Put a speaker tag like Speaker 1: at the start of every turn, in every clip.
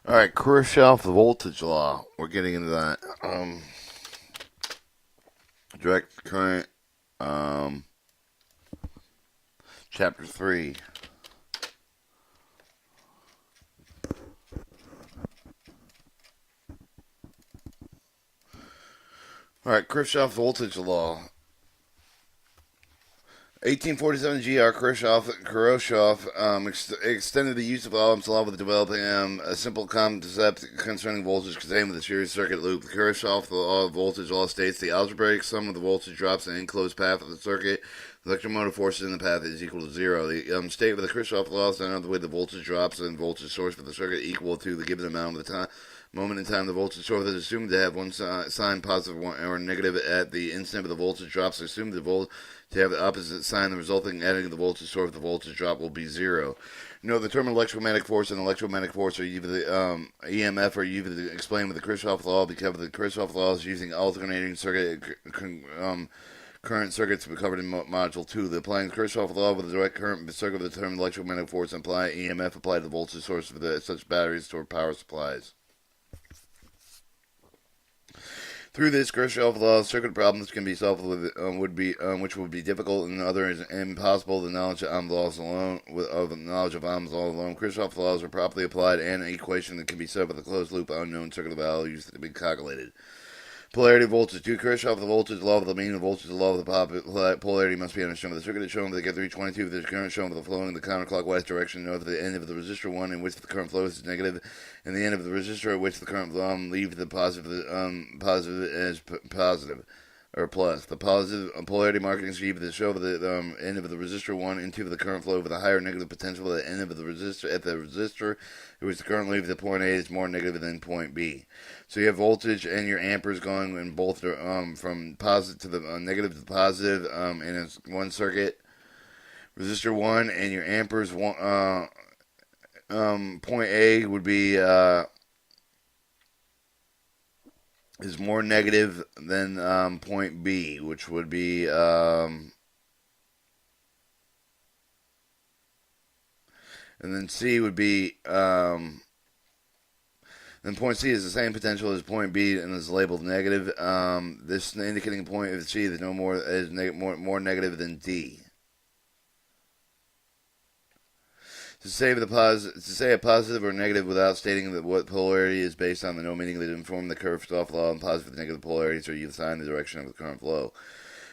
Speaker 1: All right, Kirchhoff, the voltage law. We're getting into that. Direct current, um, chapter 3. All right, Kirchhoff voltage law. 1847 GR Kirchhoff extended the use of Ohm's law with developing a simple concept concerning voltage contained with a series circuit loop. The Kirchhoff law of voltage law states the algebraic sum of the voltage drops in an enclosed path of the circuit. The electromotive force in the path is equal to zero. The statement of the Kirchhoff law is another way the voltage drops and voltage source for the circuit equal to the given amount of the time. Moment in time, the voltage source is assumed to have one sign positive or negative at the instant of the voltage drops. Assume the voltage to have the opposite sign, the resulting adding of the voltage source, the voltage drop will be zero. The term electromagnetic force and electromagnetic force are either the EMF or either explained with the Kirchhoff law, because the Kirchhoff law is using alternating circuit current circuits to be covered in module 2. The applying the Kirchhoff law with a direct current circuit with the term electromagnetic force and apply EMF applied to the voltage source for such batteries or power supplies. Through this Kirchhoff law, circuit problems can be solved with which would be difficult and others impossible. The knowledge of Ohm's laws alone, Kirchhoff laws are properly applied, and an equation that can be set with a closed loop unknown circuit values to be calculated. Polarity of voltage. To Kirchhoff, the voltage law of the mean, the voltage law of the polarity must be understood. The circuit is shown with the 322. The current shown with the flowing in the counterclockwise direction. Note the end of the resistor 1 in which the current flows is negative, and the end of the resistor at which the current leave the positive as positive or plus. The positive polarity marking scheme that show the end of the resistor 1 into the current flow with a higher negative potential at the end of the resistor in which the current leave the point A is more negative than point B. So you have voltage and your amperes going in both from positive to the negative to the positive in one circuit. Resistor 1 and your amperes point A would be is more negative than point B, which would be and then C would be then point C is the same potential as point B and is labeled negative. This indicating point of C that no more is more negative than D. To say a positive or negative without stating that what polarity is based on the no meaning that inform the Kirchhoff law, and positive and negative polarities are you assign the direction of the current flow.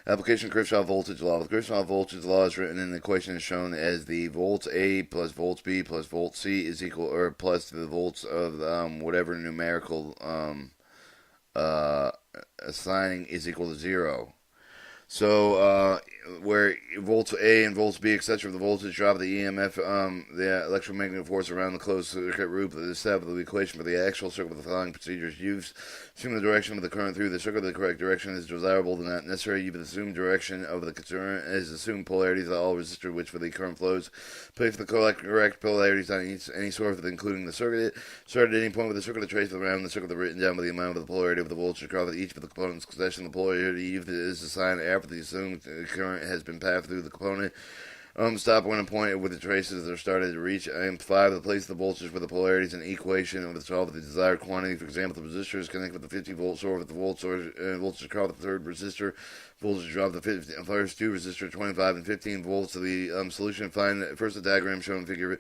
Speaker 1: Application of Kirchhoff voltage law. The Kirchhoff voltage law is written in the equation is shown as the volts A plus volts B plus volts C is equal or plus the volts of whatever numerical assigning is equal to zero. So, where volts A and volts B, etc., the voltage drop of the EMF, the electromagnetic force around the closed circuit loop, the step of the equation for the actual circuit with the following procedures used. Assume the direction of the current through the circuit, the correct direction is desirable, but not necessary. You assume direction of the current is assumed polarities of all resistor which for the current flows. Place the correct polarities on any source, including the circuit. Start at any point with the circuit trace around the circuit written down by the amount of the polarity of the voltage across each of the components. Possession of the polarity is assigned after the assumed current has been passed through the component. Stop when a point with the traces are started to reach. 5. The place of the voltage with the polarities and equation of the solve the desired quantity. For example, the resistor is connected with the 50 volt source with the volt source voltage across the third resistor. Voltage drop the first two resistor 25 and 15 volts. So the solution find first the diagram shown figure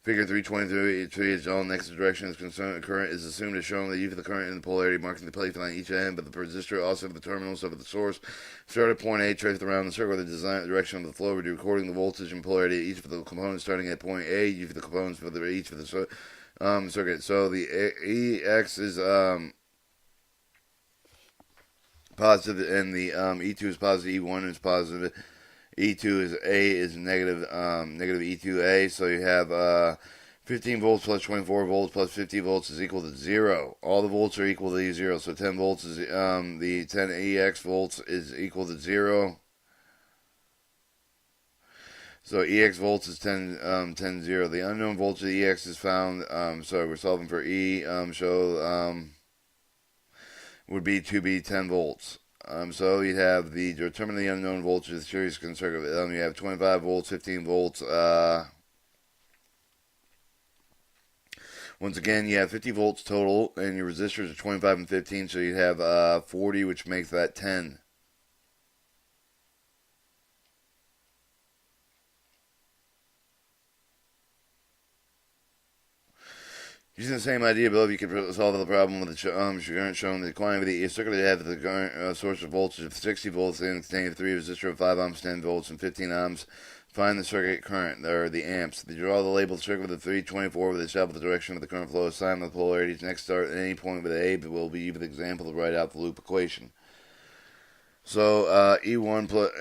Speaker 1: 323 is all next direction is concerned. Current is assumed as shown the use of the current and the polarity marking the place on each end, but the resistor also the terminals of the source. Start at point A, trace around the circle, the design direction of the flow, recording the voltage and polarity of each of the components starting at point A, use the components for each of the circuit. So the EX is positive, and the E2 is positive, E1 is positive. E2 is A is negative E2A, so you have 15 volts plus 24 volts plus 50 volts is equal to 0. All the volts are equal to 0, so 10 volts is the 10 EX volts is equal to 0. So EX volts is 10 0. The unknown voltage of EX is found. So we're solving for E. Would be to be 10 volts. So you'd have the determine the unknown voltage of the series circuit. You have 25 volts, 15 volts. Once again, you have 50 volts total, and your resistors are 25 and 15, so you'd have 40, which makes that 10. Using the same idea above, you can solve the problem with the current showing the decline of the circuit that have the current source of voltage of 60 volts and containing 3 resistor of 5 ohms, 10 volts, and 15 ohms. Find the circuit current, or the amps. They draw the labeled circuit with the 324 with the shape of the direction of the current flow. Assign the polarities. Next, start at any point with A will be the example to write out the loop equation. So E1 plus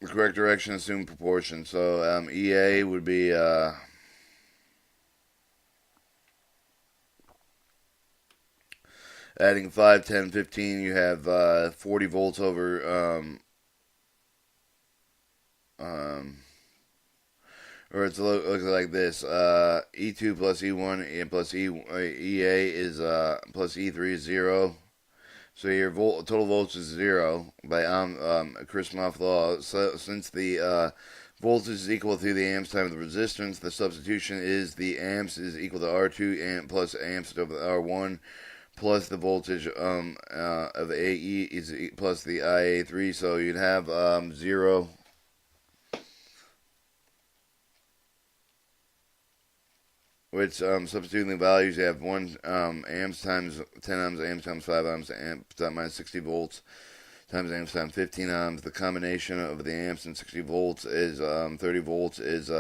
Speaker 1: the correct direction assume proportion. So EA would be adding 5, 10, 15. You have 40 volts over or it looks like this: E2 plus E1 and plus EA is plus E3 is 0. So your total voltage is 0 by Kirchhoff law. So since the voltage is equal to the amps times the resistance, the substitution is the amps is equal to R2 amp plus amps of R1 plus the voltage of AE is plus the IA3. So you'd have 0. Which substituting the values, you have 1 amps times 10 ohms, amps times 5 ohms, amps minus 60 volts times amps times 15 ohms. The combination of the amps and 60 volts is 30 volts is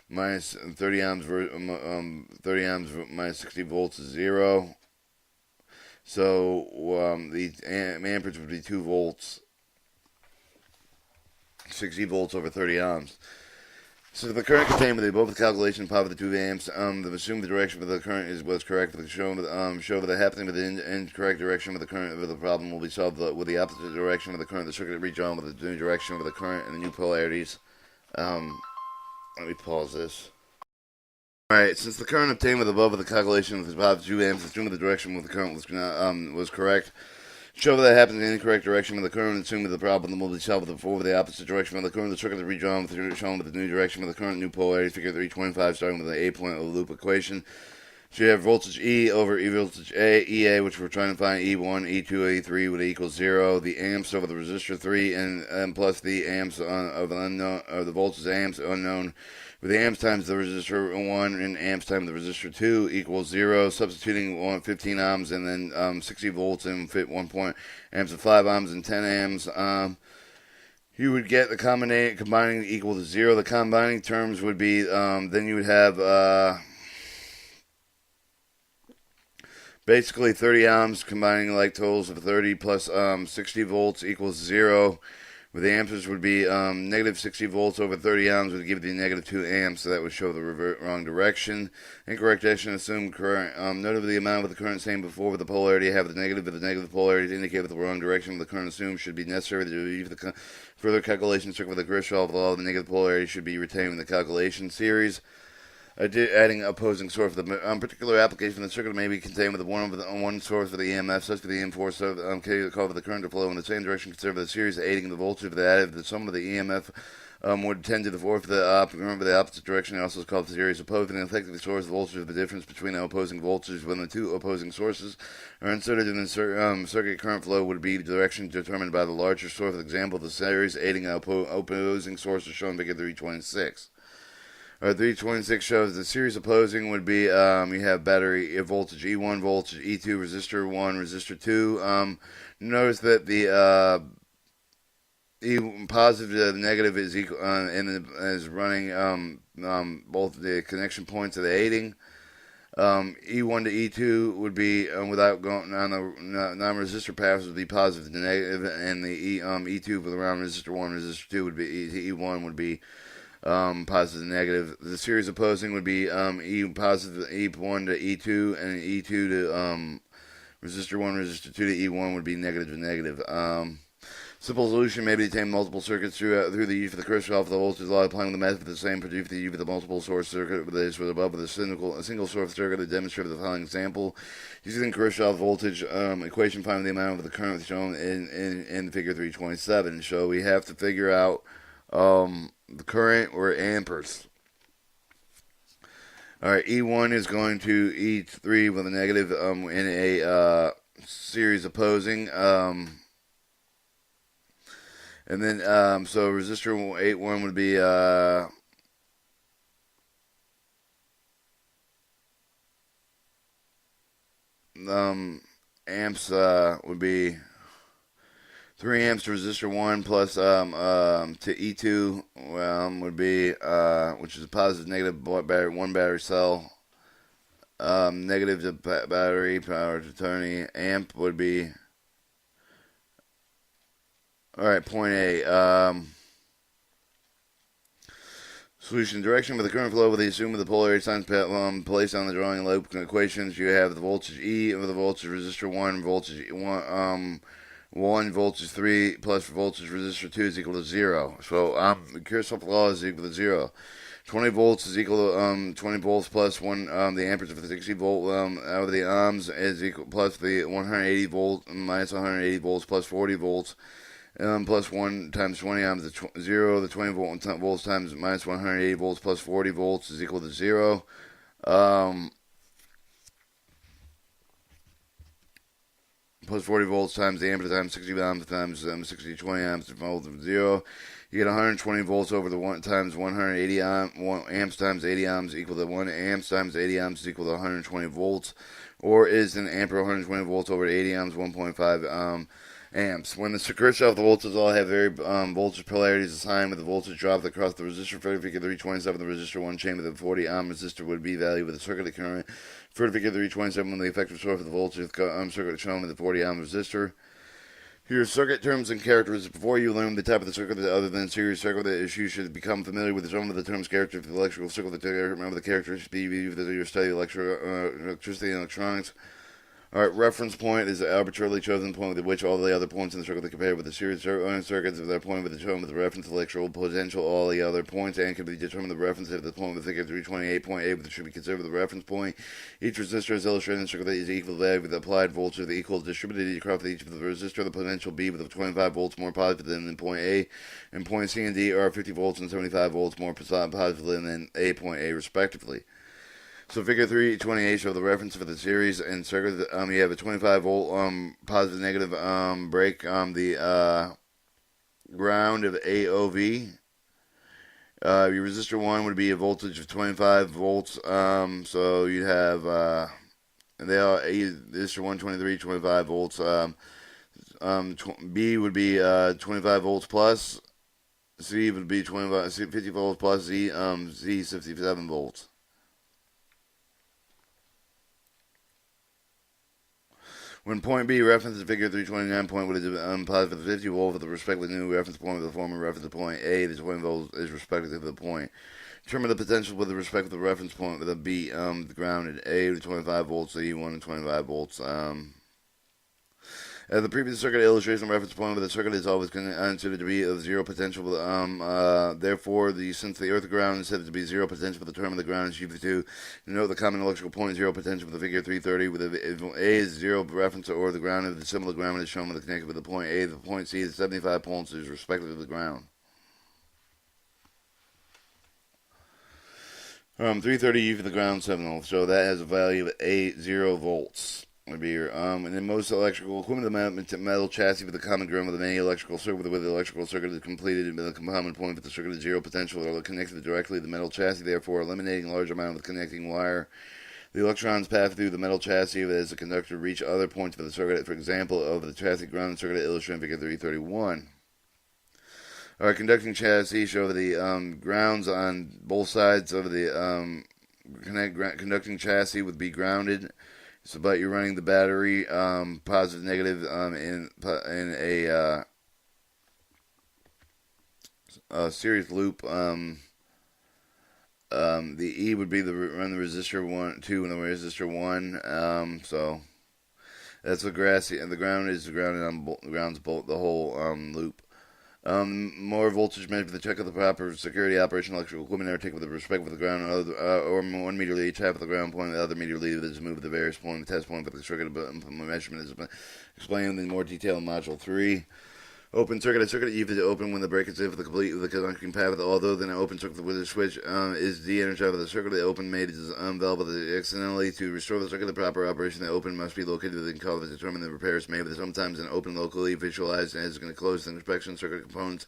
Speaker 1: minus 30 ohms. 30 ohms minus 60 volts is 0. So the amperage would be 2 volts. 60 volts over 30 ohms. So the current contained with both the calculation power of the 2 amps, assume the direction of the current was correct. Show that the happening with the incorrect direction of the current of the problem will be solved with the opposite direction of the current. The circuit redrawn with the new direction of the current and the new polarities. Let me pause this. Alright, since the current obtained with above of the calculation with the power of 2 amps, assume the direction of the current was correct. Show that happens in the incorrect direction of the current, assuming the problem will be solved with the opposite direction of the current. The circuit is redrawn shown with the new direction of the current, new polarity, figure 325, starting with the A point of the loop equation. So you have voltage E over E voltage EA, which we're trying to find E1, E2, E3 would equal 0. The amps over the resistor 3 and plus the amps of the unknown, or the voltage amps unknown. With the amps times the resistor 1 and amps times the resistor 2 equals 0. Substituting 15 ohms and then 60 volts and fit 1 point amps of 5 ohms and 10 amps. You would get the combining equal to 0. The combining terms would be then you would have basically 30 ohms combining like totals of 30 plus 60 volts equals 0. Where the amperage would be negative 60 volts over 30 ohms would give you negative 2 amps, so that would show the wrong direction. Incorrect direction, assume current. Note the amount of the current same before with the polarity. Have the negative polarity to indicate with the wrong direction of the current assumed should be necessary to do the further calculation circuit with the Kirchhoff law. The negative polarity should be retained in the calculation series. Adding opposing source. The particular application of the circuit may be contained with one source of the EMF, such that the enforced call for the current to flow in the same direction. Consider the series aiding the voltage of the additive. The sum of the EMF would tend to the fourth of the opposite direction. It also is called the series opposing. And effectively source the voltage of the difference between the opposing voltages when the two opposing sources are inserted in the circuit. Current flow would be the direction determined by the larger source. For example, the series aiding opposing source is shown figure 326. 326 shows the series opposing would be you have battery voltage E1, voltage E2, resistor 1, resistor 2. Notice that the E positive to the negative is equal and is running both the connection points of the aiding. E1 to E2 would be without going on the non-resistor paths would be positive to negative, and the E2 for the round resistor 1, resistor 2 would be E1 would be positive and negative. The series opposing would be E positive E1 to E2 and E2 to resistor 1, resistor 2 to E1 would be negative to negative. Simple solution may be obtained multiple circuits through the use of the Kirchhoff the voltage law, applying the method of the same produced the use of the multiple source circuit that is above with a single source circuit to demonstrate the following example. Using Kirchhoff voltage equation, find the amount of the current shown in figure 327. So we have to figure out the current or amperes. Alright, E1 is going to E3 with a negative in a series opposing. And then, so resistor 8-1 would be, amps, would be 3 amps to resistor 1 plus, to E2, would be, which is a positive, negative battery, one battery cell, negative to battery, power to 20, amp would be, alright, point A. Solution direction with the current flow with the assumed the polarity signs placed on the drawing loop equations. You have the voltage E over the voltage resistor 1, voltage 1, voltage 3 plus voltage resistor 2 is equal to 0. So the Kirchhoff law is equal to 0. 20 volts is equal to 20 volts plus 1 the amperes of the 60 volt out of the ohms is equal plus the 180 volt minus 180 volts plus 40 volts. Plus 1 times 20 ohms, 0. The 20 volts times minus 180 volts plus 40 volts is equal to 0. Plus 40 volts times the ampere times 60 ohms times 60 20 amps volts of 0. You get 120 volts over the 1 times 180 amps times 80 ohms equal to 1 amps times 80 ohms is equal to 120 volts. Or is an ampere 120 volts over 80 ohms 1.5 amps. When the Kirchhoff voltages all have very voltage polarities assigned with the voltage drop across the resistor, figure 327, the resistor 1 chain with a 40 ohm resistor would be value with the circuit current. Figure 327, when the effective source of the voltage circuit shown with the 40 ohm resistor. Here are circuit terms and characteristics. Before you learn the type of the circuit other than series circuit, the issue should become familiar with some of the terms characteristics of the electrical circuit. Remember the characteristics of your study electricity and electronics. Alright, reference point is an arbitrarily chosen point with which all the other points in the circuit are compared with the series circuits of their point with the shown with the reference electrical potential all the other points and can be determined the reference of the point with figure 328.8 which should be considered the reference point. Each resistor is illustrated in the circuit that is equal to value with the applied voltage of the equal distributed across each of the resistor. The potential B with the 25 volts more positive than in point A, and point C and D are 50 volts and 75 volts more positive than A, point A respectively. So figure 328 shows the reference for the series and circuit. You have a 25 volt positive negative break the ground of AOV. Your resistor 1 would be a voltage of 25 volts. So you'd have they are resistor 1 23 25 volts. B would be 25 volts plus. C would be 50 volts plus. Z 57 volts. When point B references figure 329 point what is positive 50 volt with the respective new reference point with the former reference point A, the 20 volt is respective to the point. Determine the potential with respect to the reference point with a B grounded A to 25 volts, E1 to 25 volts. The previous circuit illustration reference point with the circuit is always considered to be of zero potential. Therefore, since the earth ground is said to be zero potential for the term of the ground is U2, note the common electrical point zero potential for the figure 330. With if A is zero reference or the ground of the symbol of ground is shown with the connected with the point A, the point C is 75 volts is respective to the ground. 330 U for the ground 7 volts, so that has a value of 0 volts. Would be your, and then most electrical equipment, the metal chassis with a common ground with any electrical circuit, with the electrical circuit is completed with a common point with the circuit is zero potential or connected directly to the metal chassis, therefore eliminating a large amount of the connecting wire. The electrons pass through the metal chassis as a conductor reach other points of the circuit, for example, of the chassis ground circuit illustrated in figure 331. Our conducting chassis show the grounds on both sides of the conducting chassis would be grounded. So, but you're running the battery positive, negative in a series loop. The E would be run the resistor 1, 2, and the resistor 1. So That's the grassy, and the ground is grounded on the ground's bolt the whole loop. More voltage measured with the check of the proper security operation electrical equipment are taken with respect with the ground or 1 meter lead, half of the ground point, the other meter lead is moved to the various point, the test point for the circuit measurement is explained in more detail in Module 3. Open circuit. A circuit either open when the break is in for the complete with the conducting path. Although then an open circuit with a switch is de-energized with the circuit. The open made is available accidentally to restore the circuit. The proper operation. The open must be located within call to determine the repairs made. But sometimes an open locally visualized as going to close the inspection circuit components.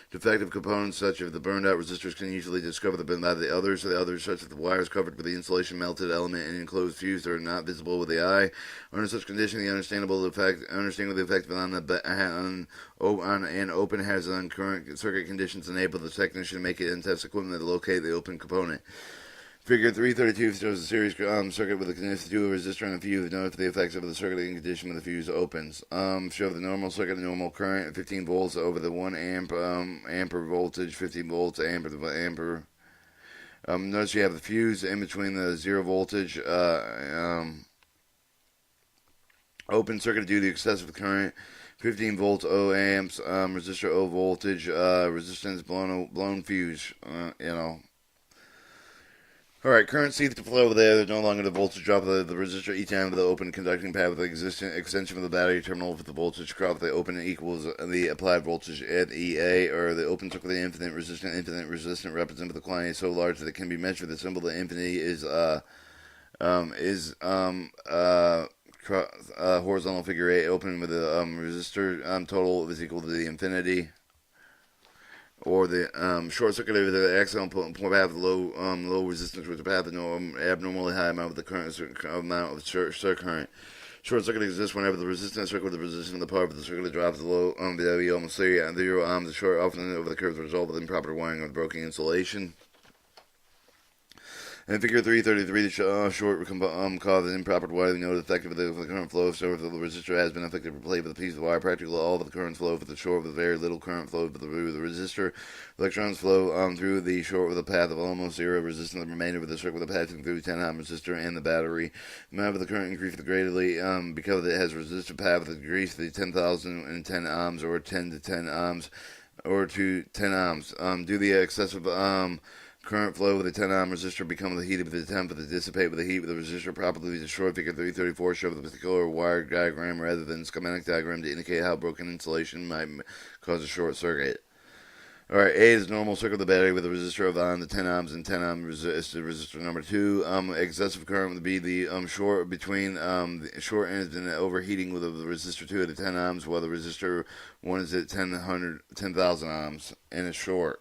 Speaker 1: Defective components such as the burned out resistors can usually discover the by the others. So the others such as the wires covered with the insulation melted element and enclosed fuse are not visible with the eye. Under such condition, the understanding the effect on an open has on current circuit conditions enable the technician to make it and test equipment to locate the open component. Figure 332 shows a series circuit with a constitutive resistor and a fuse. Note the effects of the circuit in condition when the fuse opens. Show the normal circuit, the normal current, 15 volts over the 1 ampere voltage, 15 volts ampere. Notice you have the fuse in between the 0 voltage. Open circuit due to excessive current. 15 volts, O amps, resistor, O voltage, resistance, blown fuse, Alright, current seeks to flow over there. There's no longer the voltage drop of the resistor each end of the open conducting path with the existing extension of the battery terminal with the voltage drop. The open equals the applied voltage at EA, or the open circuit the infinite resistant representative of the quantity is so large that it can be measured. The symbol of the infinity is horizontal figure 8 open with the resistor total is equal to the infinity. Or the short circuit over the axle path of low resistance with the path of abnormally high amount of the current amount of circuit current. Short circuit exists whenever the resistance circuit with the resistance of the part of the circuit drops low value almost 0. The short often over the curve is a result of improper wiring of the broken insulation. In Figure 333, the short causes improper wiring. Note effective of the current flow. So if the resistor has been affected, replaced with a piece of wire. Practically all of the current flow for the short with very little current flow for the resistor. Electrons flow through the short with a path of almost 0 resistance. The remainder of the circuit with a path through 10 ohm resistor and the battery. The amount of the current increases greatly because it has a resistor path with decrease to 10,010 ohms or 10 to 10 ohms or to 10 ohms. Due to the excessive current flow with a 10 ohm resistor becomes the heat of the attempt to dissipate with the heat with the resistor properly destroyed. Figure 334 shows the particular wire diagram rather than schematic diagram to indicate how broken insulation might cause a short circuit. Alright, A is normal circuit of the battery with a resistor of on the 10 ohms and 10 ohm resistor number 2. Excessive current would be the short between the short ends and overheating with the resistor 2 at the 10 ohms while the resistor 1 is at 10,000 ohms and is short.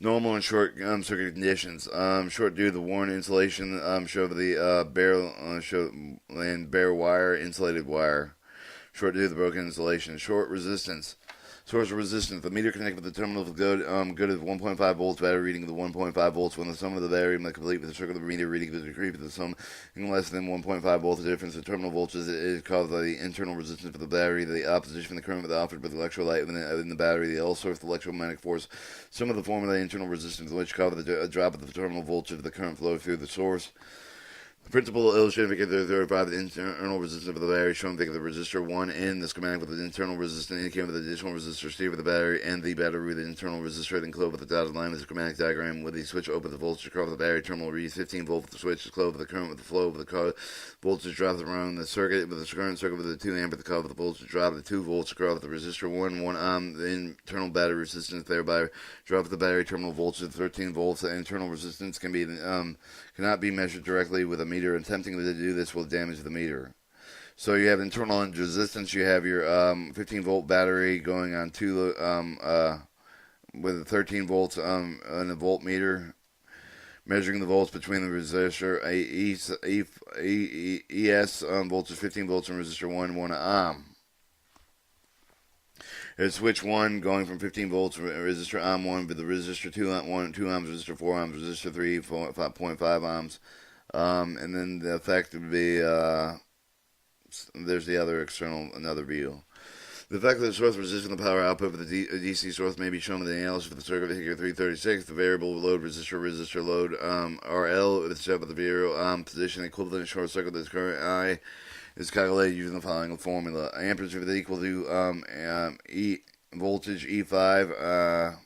Speaker 1: Normal and short circuit conditions. Short due to the worn insulation. Show the bare wire, insulated wire. Short due to the broken insulation. Short resistance. Source of resistance. The meter connected with the terminal of good is 1.5 volts. Battery reading of the 1.5 volts. When the sum of the battery must complete with the circuit of the meter reading of the decrease with the sum less than 1.5 volts. The difference in terminal voltage is caused by the internal resistance of the battery. The opposition from the current with the offered with the electrolyte in the battery. The L source, the electromagnetic force. Some of the form of the internal resistance which causes the drop of the terminal voltage of the current flow through the source. The principle illustrated figure 35 the internal resistance of the battery shown figure the resistor 1 in the schematic with the internal resistance indicated with the additional resistor C with the battery and the battery with the internal resistor enclosed with the dotted line with the schematic diagram with the switch open the voltage across the battery terminal reads 15 volt with the switch is closed with the current with the flow of the car voltage drops around the circuit with the current circuit with the 2 ampere the car with the voltage drop the 2 volts across the resistor 1 ohm the internal battery resistance thereby drops the battery terminal voltage to 13 volts. The internal resistance cannot be measured directly with a meter. Attempting to do this will damage the meter. So you have internal resistance. You have your 15 volt battery going on with 13 volts and a voltmeter, measuring the volts between the resistor ES voltage 15 volts and resistor 1 ohm. There's switch 1 going from 15 volts, resistor ohm 1 with the resistor 2 ohms, resistor 4 ohms, resistor 3, 5.5 ohms. And then the effect would be, there's the other external, another view. The fact that the source resisting the power output of the DC source may be shown with the analysis of the circuit figure 336. The variable load resistor load RL with the variable position equivalent short circuit that's current I is calculated using the following formula. Amperage is equal to E voltage E5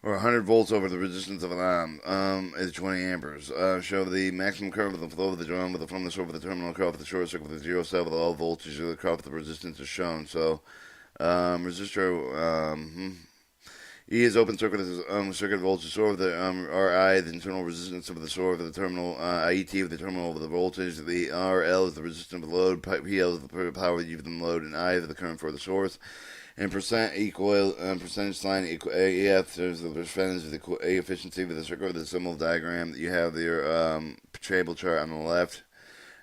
Speaker 1: or 100 volts over the resistance of an ohm is 20 amperes. Show the maximum current of the flow of the drum from the source of the terminal across the short circuit with a 0 cell with all voltage across the resistance is shown. So, resistor E is open circuit circuit voltage source of the RI, the internal resistance of the source of the terminal, IET of the terminal of the voltage. The RL is the resistance of the load, PL is the power used from the load, and I is the current for the source. And percentage sign equal AF, there's the percentage of the A efficiency with the circuit with the symbol diagram. You have your table chart on the left.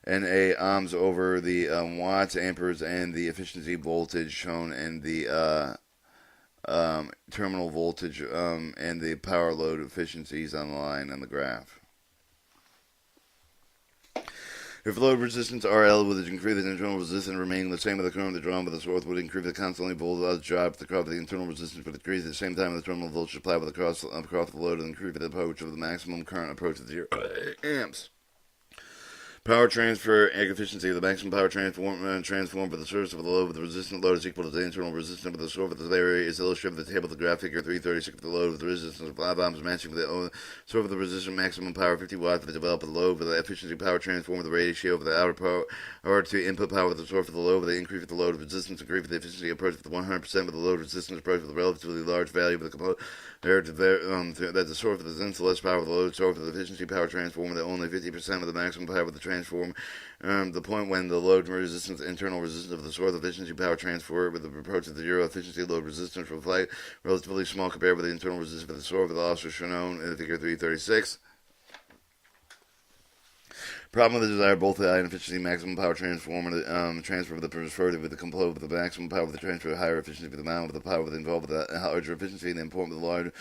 Speaker 1: And A ohms over the watts, amperes, and the efficiency voltage shown in the terminal voltage and the power load efficiencies on the line on the graph. If load resistance RL would increase the internal resistance remaining the same as the current of the drum, but the source would increase the constantly voltage drop, the curve of the internal resistance would decrease at the same time the terminal voltage applied with across the load and increase the approach of the maximum current approach to 0 amps. Power transfer efficiency. The maximum power transform for the source of the load with the resistant load is equal to the internal resistance of the source of the area is illustrated with the table of the graph figure 336 of the load with the resistance of 5 ohms matching with the source of the resistant maximum power 50 watts with the developed load with the efficiency power transform with the ratio of the outer power or to input power with the source of the load with the increase of the load of resistance increase with the efficiency approach with the 100% with the load resistance approach with the relatively large value of the component that the source of the sense less power of the load source of the efficiency power transform with only 50% of the maximum power with the transform. The point when the load resistance, internal resistance of the source efficiency power transfer with the approach of the 0 efficiency load resistance reflect relatively small compared with the internal resistance of the source of the loss is shown in figure 336. Problem with the desired both the high efficiency maximum power transformer transfer of the preferred with the component with the maximum power with the transfer of higher efficiency with the amount of the power with involved with the larger efficiency and the important with the large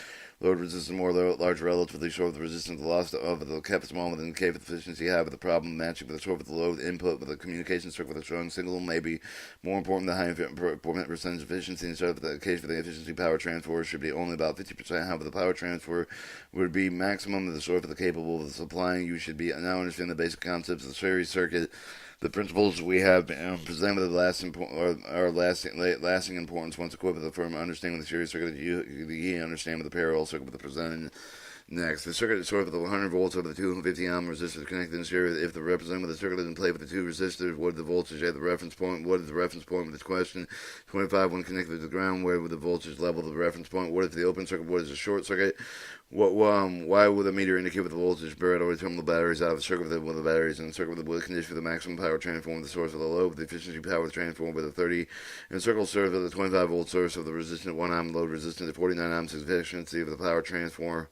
Speaker 1: load resistance more large relatively short of the resistance the loss of the kept small with the cave efficiency high with the problem matching with the short with the load input with the communication circuit with a strong signal may be more important than high percentage efficiency instead of the case for the efficiency power transfer should be only about 50%. However, the power transfer would be maximum of the source of the capable of supplying. You should be now understand the basic concepts of the series circuit. The principles we have presented with lasting importance once equipped with a firm understanding of the series circuit. You understand with the parallel circuit with the presented. Next, the circuit is sort of the 100 volts over the 250 ohm resistors connected in series. If the representative of the circuit is in play with the two resistors, what is the voltage at the reference point? What is the reference point with this question? 25 when connected to the ground, where would the voltage level of the reference point? What is the open circuit? What is the short circuit? Why would the meter indicate with the voltage buried or terminal batteries out of the circuit with the batteries and the circuit with the condition for the maximum power transform with the source of the load with the efficiency power transform with the 30 and circle serve of the 25 volt source of the resistant 1 ohm load resistant to 49 ohms efficiency of the power transformer.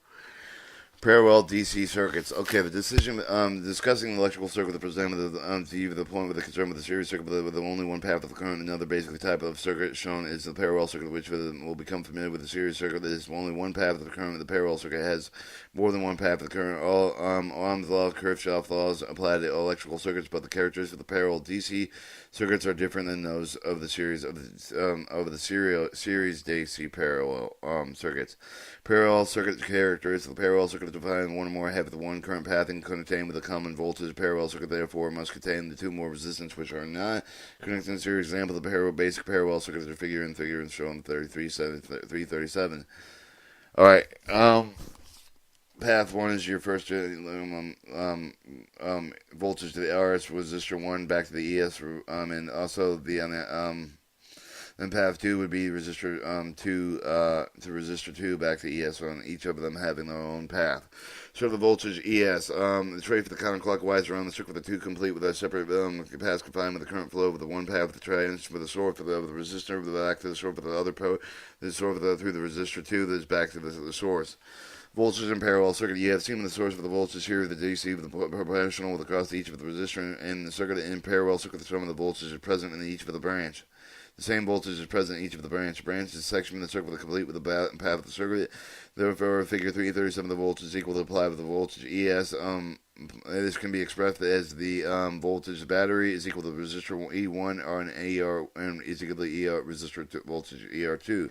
Speaker 1: Parallel DC circuits. Okay, the decision discussing the electrical circuit that presented the point with the concern with the series circuit with only one path of the current. Another basic type of circuit shown is the parallel circuit, which will become familiar with the series circuit. There is only one path of the current. The parallel circuit has more than one path of the current. All Ohm's law, Kirchhoff laws apply to electrical circuits, but the characteristics of the parallel DC circuits are different than those of the series series DC parallel circuits. Parallel circuit characteristics. The parallel circuit is defined one or more have the one current path and contain with a common voltage. Parallel circuit therefore must contain the two more resistance which are not connected in series. Example: the basic parallel circuit is a figure and shown 337. All right. Path 1 is your first voltage to the RS resistor 1 back to the ES, and also the then path 2 would be resistor 2 to resistor 2 back to ES, on each of them having their own path. So the voltage ES, the tray for the counterclockwise around the circuit with the 2 complete with a separate path confined with the current flow with the one path with the tranche with the source of the resistor with the back to the source with the other the source through the resistor 2 that is back to the source. Voltage in parallel circuit. You have seen the source of the voltage here, the DC with the proportional with across each of the resistor and the circuit in parallel circuit. The sum of the voltage is present in each of the branch. The same voltage is present in each of the branch. Branch is a section in the circle complete with the path of the circuit. Therefore, figure 337 of the voltage is equal to apply with the voltage ES. This can be expressed as the voltage battery is equal to the resistor E1 or an ER and is equal to ER resistor voltage ER2.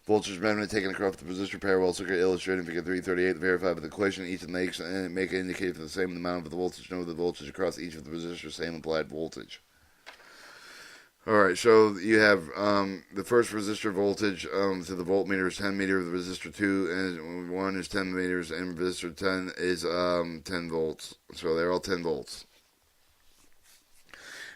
Speaker 1: Voltage measurement taken across the resistor parallel circuit illustrated in figure 338. Verified with the equation each makes and make it indicate for the same amount of the voltage. Know the voltage across each of the resistors, same applied voltage. Alright, so you have the first resistor voltage to the voltmeter is 10 meters, the resistor 2 and 1 is 10 meters, and resistor 10 is 10 volts. So they're all 10 volts.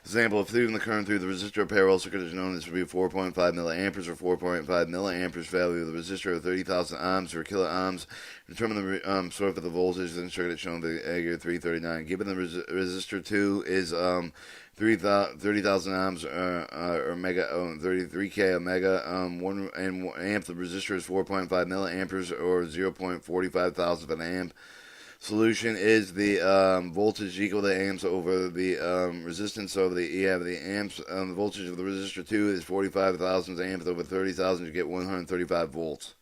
Speaker 1: Example, if the current through the resistor parallel circuit is known as to be 4.5 milliamperes or 4.5 milliamperes, value of the resistor of 30,000 ohms or kiloohms, determine the source of the voltage in the circuit shown in figure 339. Given the resistor 2 is 30,000 ohms or mega 33k a mega 1 amp, the resistor is 4.5 milliamperes or 0.45 thousandth of an amp. Solution is the voltage equal to amps over the resistance. So you have the amps. The voltage of the resistor 2 is 45,000 amps over 30,000. You get 135 volts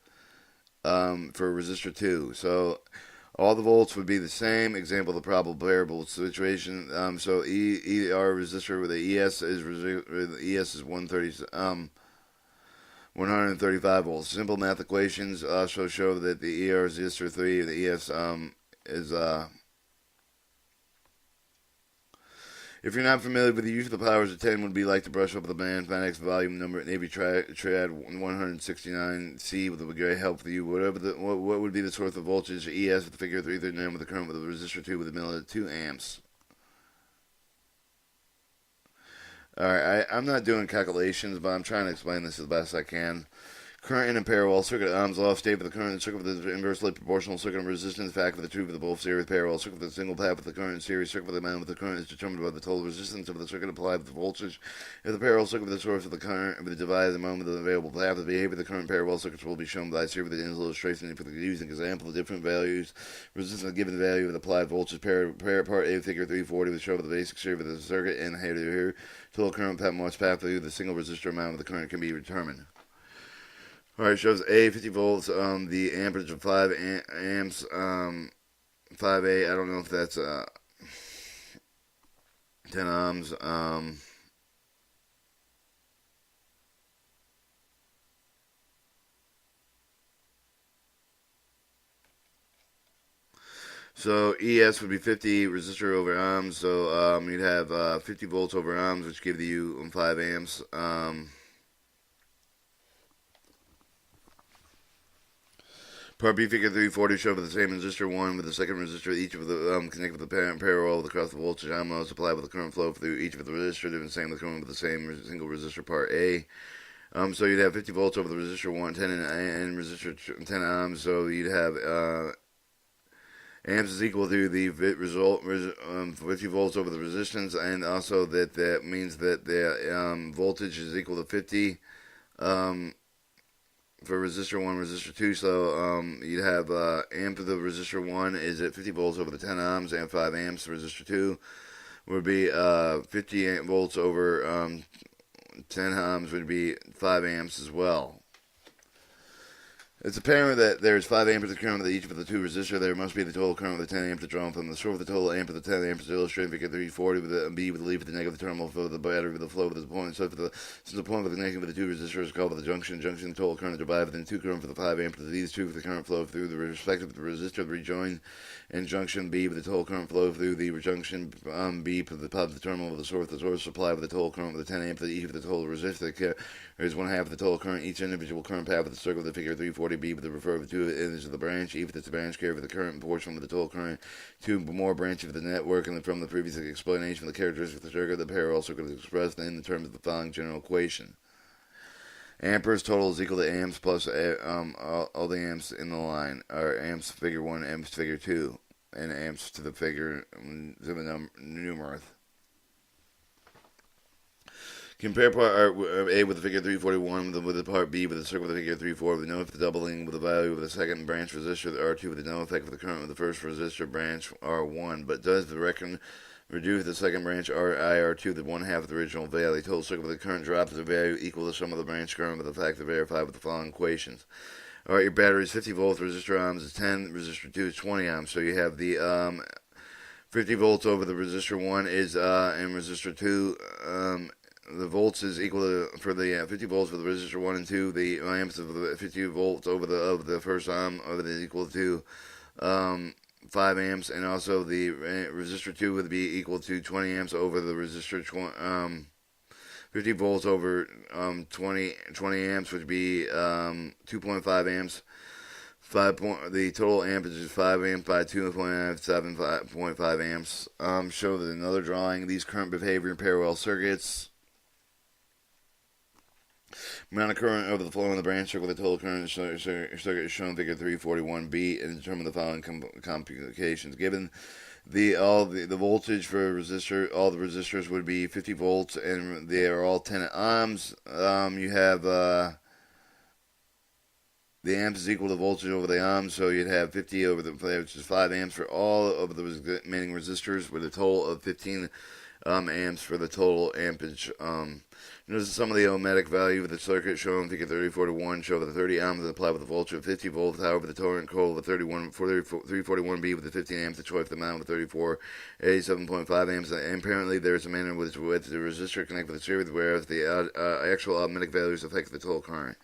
Speaker 1: for resistor 2. So all the volts would be the same. Example, the probable variable situation. So our resistor with the ES is 135 volts. Simple math equations also show that the ER resistor 3, the ES is if you're not familiar with the use of the powers of 10, would be like to brush over the band. Phonics volume number Navy Triad 169C with a great help for you. What would be the source of voltage ES with the figure 339 with the current with the resistor 2 with a milliamp 2 amps. Alright, I'm not doing calculations, but I'm trying to explain this as best I can. Current in a parallel circuit, Ohm's law state with the current circuit with the inversely proportional circuit and resistance fact with the two with the both series parallel circuit with a single path with the current series circuit with the amount of the current is determined by the total resistance of the circuit applied with the voltage. If the parallel circuit with the source of the current with the divided amount of the available path, the behavior of the current parallel circuits will be shown by a series with an illustration for the using example of different values. Resistance given the value of the applied voltage part A figure 340 will show the basic series of the circuit and here total current path through the single resistor amount of the current can be determined. Alright, shows A 50 volts, the amperage of 5 amps, 5A, I don't know if that's 10 ohms, so ES would be 50 resistor over ohms, so you'd have 50 volts over ohms, which give you 5 amps. Part B figure 340 show the same resistor 1 with the second resistor, each of the connected with the parallel across the voltage almost applied with the current flow through each of the resistor, and same the current with the same single resistor part A. So you'd have 50 volts over the resistor 1, 10 and resistor 10 ohms, so you'd have amps is equal to the result 50 volts over the resistance, and also that means that the voltage is equal to 50 for resistor 1, resistor 2, so you'd have amp of the resistor 1 is at 50 volts over the 10 ohms, and 5 amps. Resistor 2 would be 50 volts over 10 ohms would be 5 amps as well. It's apparent that there is 5 amperes of current with each of the two resistors. There must be the total current with the 10 amps drawn from the source of the total amp of the 10 amps illustrated in figure 340 with the B with the lead with the negative terminal flow of the battery with the flow with the point. So since the point of the connection with the two resistors is called the junction, the total current divided within two current for the 5 amps of these two for the current flow through the respective resistor rejoin, and junction B with the total current flow through the junction B for the top of the terminal of the source supply with the total current with the 10 amps of each of the total resistor. There is 1/2 of the total current each individual current path of the circle of the figure 340 B with the refer of the two ends of the branch, even if the branch carry with the current portion with the total current, two more branches of the network, and from the previous explanation of the characteristics of the circuit, the parallel circuit is expressed in the terms of the following general equation. Amperes total is equal to amps plus all the amps in the line, or amps figure 1, amps figure 2, and amps to the figure to the numerith. Compare part A with the figure 341 with the part B with the circle with the figure 34 with no effect doubling with the value of the second branch resistor, the R2 with no effect of the current with the first resistor branch R1, but does the reckon Reduce the second branch IR2 to one half of the original value. Total circuit with the current drop is a value equal to the sum of the branch current with the factor verified with the following equations. Alright, your battery is 50 volts, resistor ohms is 10, resistor 2 is 20 ohms. So you have the 50 volts over the resistor 1 is, and resistor 2, the volts is equal to, for the 50 volts for the resistor 1 and 2, the amps of the 50 volts over the first ohm over the equal to 5 amps, and also the resistor 2 would be equal to 20 amps over the resistor 50 volts over 20 amps, which would be 2.5 amps. The total ampage is 5 amps by 2.5 amps. Show that another drawing. These current behavior in parallel circuits. Amount of current over the flow in the branch circuit with the total current circuit is shown in figure 341b, and determine the following complications. Given all the voltage for a resistor, all the resistors would be 50 volts, and they are all 10 ohms. You have the amps is equal to voltage over the ohms, so you'd have 50 over the, which is 5 amps for all of the remaining resistors, with a total of 15 amps for the total ampage. Notice some of the ohmic value of the circuit shown in figure 341 show that the 30 ohms is applied with a voltage of 50 volts. However, the torrent coil of 341B with the 15 amps, the choice the amount with 87.5 amps. And apparently, there is a manner with the resistor connected with the series, whereas the actual ohmic values affect the total current.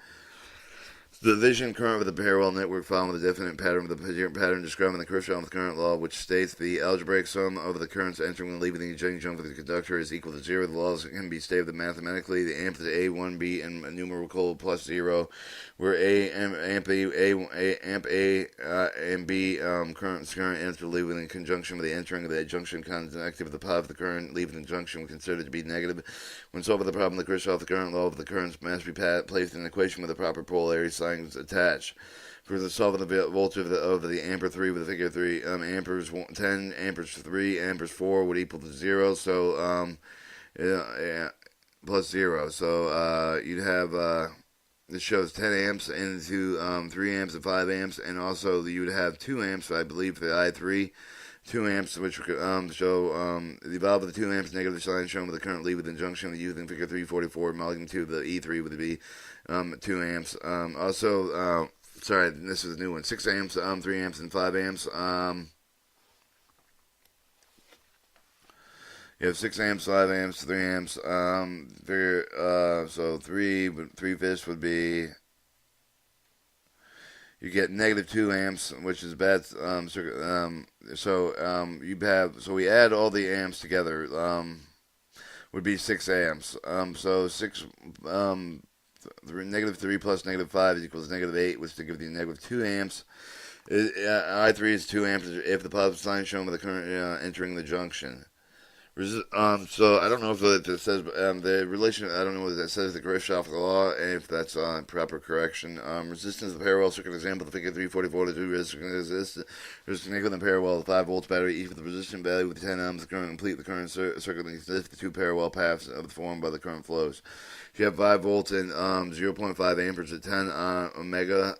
Speaker 1: The division current with a parallel network following the definite pattern with the pattern describing the Kirchhoff current law, which states the algebraic sum of the currents entering and leaving the junction of the conductor is equal to 0. The laws can be stated mathematically. The amp is A1B and numerical plus 0, where amp A and B current enter leaving in conjunction with the entering of the junction connected with the positive of the current leaving the junction considered to be negative. When solving the problem, the Kirchhoff current law of the currents must be placed in an equation with the proper polarity sign attached. For the solving the voltage of the ampere 3 with the figure 3 amperes 10, amperes 3, amperes 4 would equal to 0. So plus 0. So you'd have this shows 10 amps into 3 amps and 5 amps, and also you would have 2 amps, I believe, for the I3. 2 amps, which show the valve of the 2 amps negative sign shown with the current lead within junction using figure 344. Amalgam to the E3 would be 2 amps. Sorry, this is a new one. 6 amps, 3 amps, and 5 amps. You have 6 amps, 5 amps, 3 amps. So 3/5 would be. You get negative 2 amps, which is bad. So we add all the amps together. Would be 6 amps. So 6 negative 3 plus negative 5 is equals negative 8, which to give you negative 2 amps. I3 is 2 amps if the positive sign shown with the current entering the junction. So I don't know if it says the relation. I don't know what that says. The Krivtsov law, and if that's proper correction. Resistance of the parallel circuit example. The figure 344 to 2 resistance connected with the parallel of 5 volts battery. Each with the resistance value with 10 ohms. The current complete the current circuit consists of the 2 parallel paths of the formed by the current flows. If you have 5 volts and 0.5 amperes at 10 omega,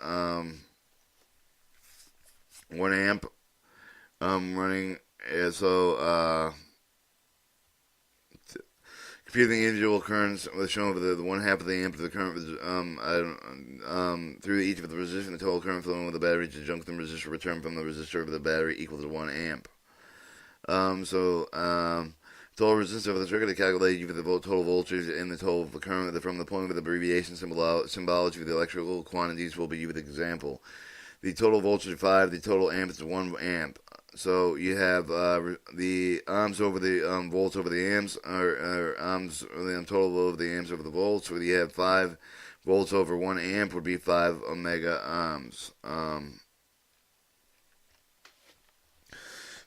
Speaker 1: 1 amp running. Computing the individual currents was shown for the 1/2 of the amp of the current through each of the resistors, the total current flowing with the battery to junction resistor returned from the resistor of the battery equal to 1 amp. Total resistance of the circuit to calculate either the total voltage and the total of the current from the point of the abbreviation symbology of the electrical quantities will be used with example. The total voltage is 5, the total amp is 1 amp. So you have the ohms over the volts over the amps, or ohms, the total over the amps over the volts. So you have 5 volts over 1 amp would be 5 omega ohms.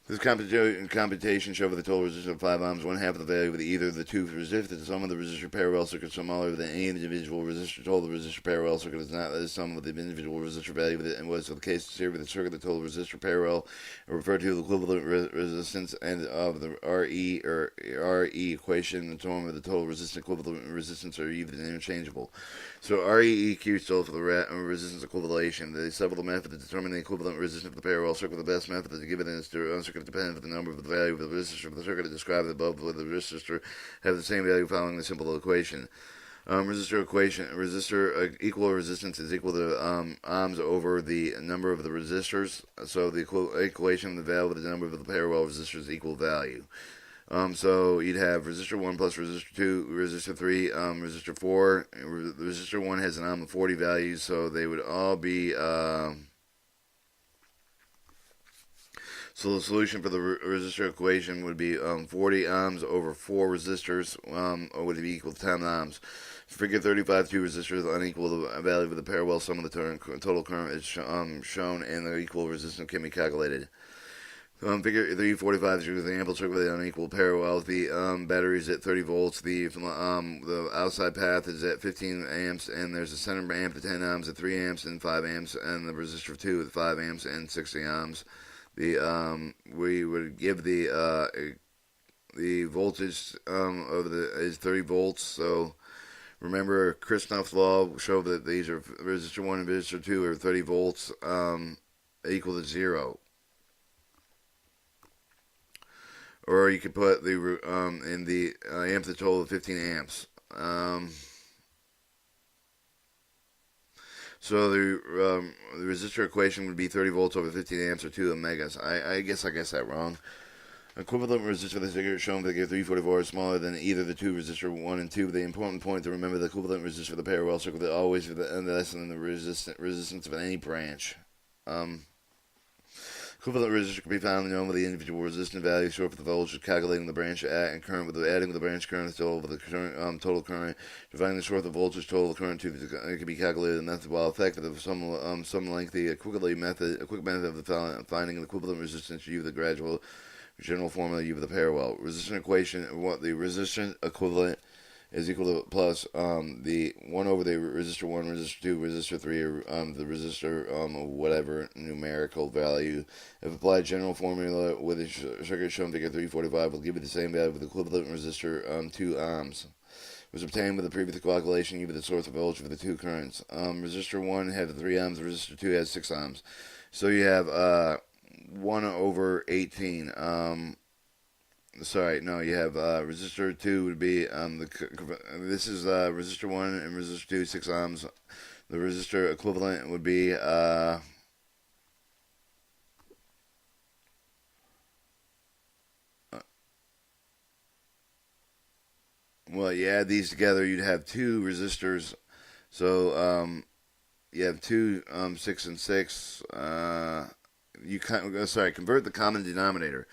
Speaker 1: This computation shows the total resistance of 5 ohms, 1/2 of the value of either of the 2 resistors. The sum of the resistor parallel circuit is smaller than any individual resistor. Total resistor parallel circuit is not the sum of the individual resistor value of it, and was the case here with the circuit. The total resistor parallel referred to the equivalent resistance and of the RE or RE equation. The term of the total resistance equivalent resistance are even interchangeable. So REEQ stands for the resistance equivalation. There are several methods to determine the equivalent resistance of the parallel circuit. The best method is to give it in circuit circuit dependent on the number of the value of the resistor of the circuit described above with the resistor have the same value following the simple equation. Resistor equal resistance is equal to ohms over the number of the resistors. So the equation of the value of the number of the parallel resistors equal value. So you'd have resistor 1 plus resistor 2, resistor 3, resistor 4. Resistor 1 has an ohm of 40 values, so they would all be... So the solution for the resistor equation would be 40 ohms over 4 resistors, would be equal to 10 ohms. Figure 35, 2 resistors unequal the value of the parallel sum of the total current is shown, and the equal resistance can be calculated. Figure 345 shows the ample circuit with the unequal parallel. The battery is at 30 volts. The outside path is at 15 amps, and there's a center amp at 10 ohms at 3 amps and 5 amps, and the resistor 2 at 5 amps and 60 ohms. We would give the voltage is 30 volts. So remember, Kirchhoff's law showed that these are resistor 1 and resistor 2 are 30 volts equal to 0. Or you could put the in the amp the total of 15 amps. So the resistor equation would be 30 volts over 15 amps or 2 megas. I guess that wrong. Equivalent resistor for the figure shown figure 344 is smaller than either the two resistor 1 and 2. The important point to remember: the equivalent resistor for the parallel circuit is always less than the resistance of any branch. Equivalent resistor can be found known with the individual resistance value stored for the voltage, calculating the branch and current with adding the branch current total with the current, total current, dividing the short the voltage total current to it can be calculated. The method, while effective of some lengthy, a quick method of the finding an equivalent resistance, use the gradual general formula use the parallel resistance equation. What the resistance equivalent is equal to plus the 1 over the resistor 1, resistor 2, resistor 3, or the resistor whatever numerical value. If applied general formula with a circuit shown figure 345 will give you the same value with the equivalent resistor 2 ohms. Was obtained with the previous calculation given the source of voltage for the two currents. Resistor 1 had 3 ohms, resistor 2 has 6 ohms. So you have 1 over 18. Sorry, no, you have resistor 2 would be, this is resistor 1 and resistor 2, 6 ohms. The resistor equivalent would be, well, you add these together, you'd have 2 resistors. So, you have 2, 6 and 6. Convert the common denominator.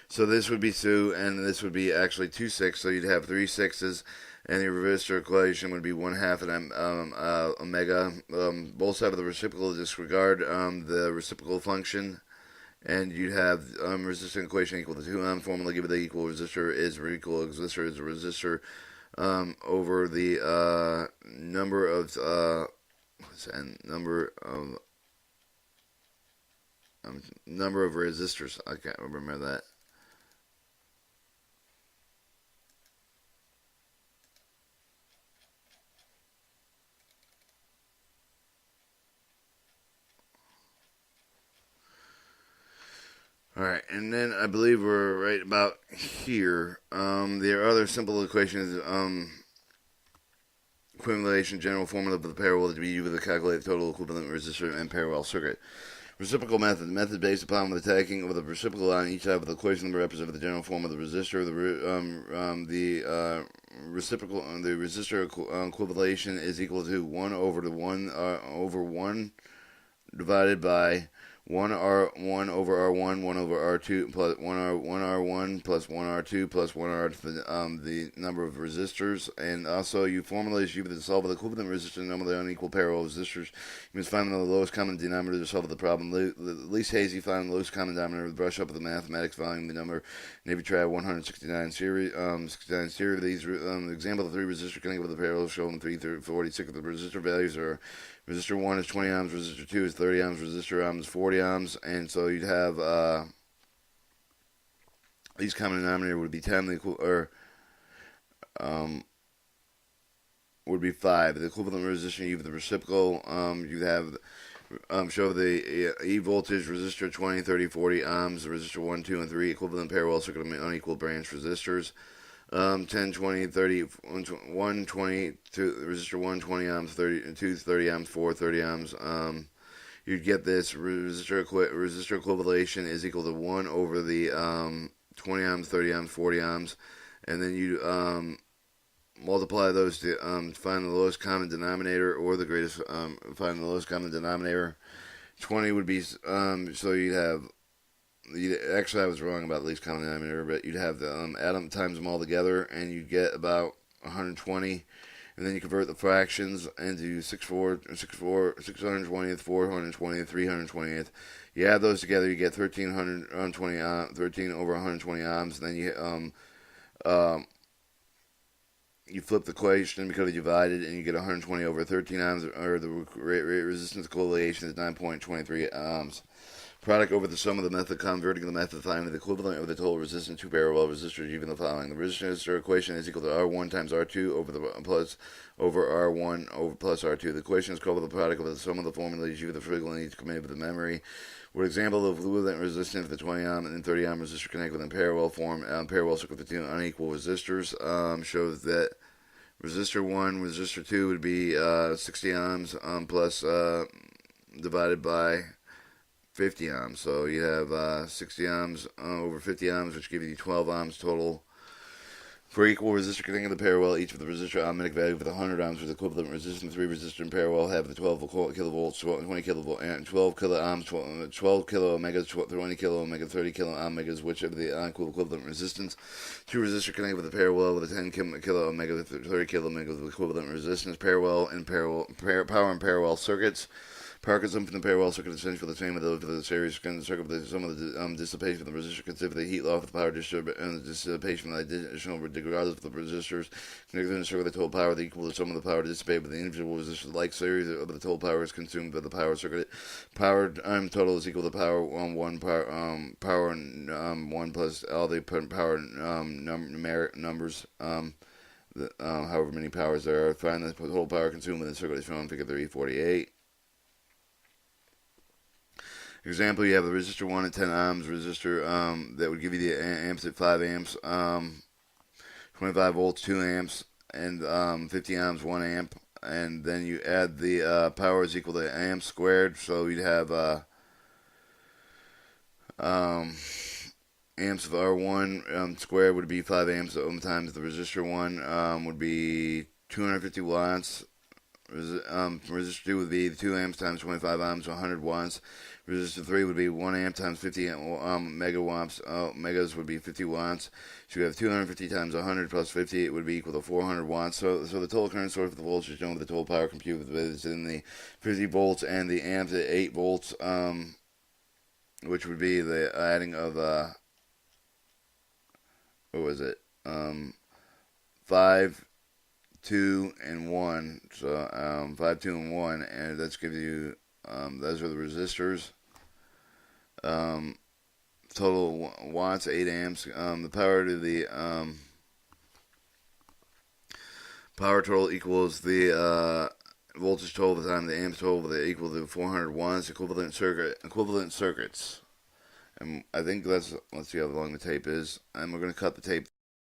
Speaker 1: So this would be 2, and this would be actually 2 6. So you'd have 3 6s, and the resistor equation would be 1/2 an omega. Both sides of the reciprocal disregard the reciprocal function, and you'd have resistance equation equal to 2 ohms. Formula given the equal resistor is equal resistor is a resistor over the number of number of resistors. I can't remember that. Alright, and then I believe we're right about here. The other simple equation is equivalent general formula for the parallel to be used to calculate the total equivalent resistor and parallel circuit. Reciprocal method. The method based upon the attacking of the reciprocal on each side of the equation represents the general form of the resistor. The resistor equivalation is equal to 1 over 1 divided by 1R1 over R1, 1 over R2 plus 1R1 plus 1R2 plus 1R the number of resistors. And also you formulate you to solve the equivalent resistance number of the unequal parallel resistors. You must find the lowest common denominator to solve the problem. The least hazy, find the lowest common denominator with brush up with the mathematics volume the number. And if you try 169 series, 69 series of these, example of 3 resistors connected with the parallel shown in 346. The resistor values are resistor 1 is 20 ohms, resistor 2 is 30 ohms, resistor ohm is 40 ohms, and so you'd have these common denominator would be 10, would be 5. The equivalent resistor, you have the reciprocal, you'd have Show the E voltage resistor 20, 30, 40 ohms, resistor 1, 2, and 3, equivalent parallel circuit of unequal branch resistors. 10, 20, 30, 1, 20, resistor 1, 20 ohms, 30, 2, 30 ohms, 4, 30 ohms. You'd get this resistor equivalation is equal to 1 over the 20 ohms, 30 ohms, 40 ohms, and then you multiply those to find the lowest common denominator, or the greatest, find the lowest common denominator. 20 would be, so actually I was wrong about least common denominator, but you'd have the add them, times them all together, and you get about 120, and then you convert the fractions into 620th, 420th, 320th. You add those together, you get 1320, 13 over 120 ohms, and then you flip the equation because you divide it, and you get 120 over 13 ohms, or the resistance correlation is 9.23 ohms. Product over the sum of the method, converting the method, finding the equivalent of the total resistance to parallel resistors, even the following. The resistor equation is equal to R1 times R2 over R1 over plus R2. The equation is called the product of the sum of the formulas used the frequently committed with the memory. For example, of equivalent resistance of the 20 ohm and 30 ohm resistor connected within parallel form, parallel circuit with the two unequal resistors, shows that resistor 1, resistor 2 would be 60 ohms plus divided by 50 ohms. So you have 60 ohms over 50 ohms, which gives you 12 ohms total. For equal resistor connecting the parallel, each of the resistor ohmic value with 100 ohms with equivalent resistance. 3 resistor in parallel have the 12 kilovolts, 20 kilovolt, and 12 kilo ohms, 12 kilo omegas, 20 kilo omegas, 30 kilo omegas, which of the equivalent resistance. 2 resistor connected with a parallel with a 10 kilo omega, 30 kilo omegas with equivalent resistance. Power and parallel circuits. Power consumption from the parallel circuit is essentially the same as those of the series circuit, but some of the dissipation of the resistor consider the heat loss of the power and the dissipation of the additional regardless of the resistors connected in the circuit. The total power equal to some of the power dissipated by the individual resistors. Like series of the total power is consumed by the power circuit. Power total is equal to power one one plus all the power numeric numbers. However many powers there are. Find the total power consumed in the circuit is shown in Figure 348. Example, you have the resistor 1 at 10 ohms, resistor that would give you the amps at 5 amps, 25 volts, 2 amps, and 50 ohms, 1 amp. And then you add the power is equal to amps squared, so you'd have amps of R1 squared would be 5 amps times the resistor 1 would be 250 watts. Resistor 2 would be 2 amps times 25 ohms, 100 watts. Resistor 3 would be 1 amp times 50 megawatts. Megas would be 50 watts. So you have 250 times 100 plus 50. It would be equal to 400 watts. So the total current source for the voltage shown with the total power computed is in the 50 volts, and the amps at 8 volts, which would be the adding of what was it? 5, 2, and 1. So 5, 2, and 1, and that's gives you those are the resistors. Total watts 8 amps. The power to the power total equals the voltage total the time the amps total that equal to 400 watts. Equivalent circuits. And I think let's see how long the tape is, and we're going to cut the tape.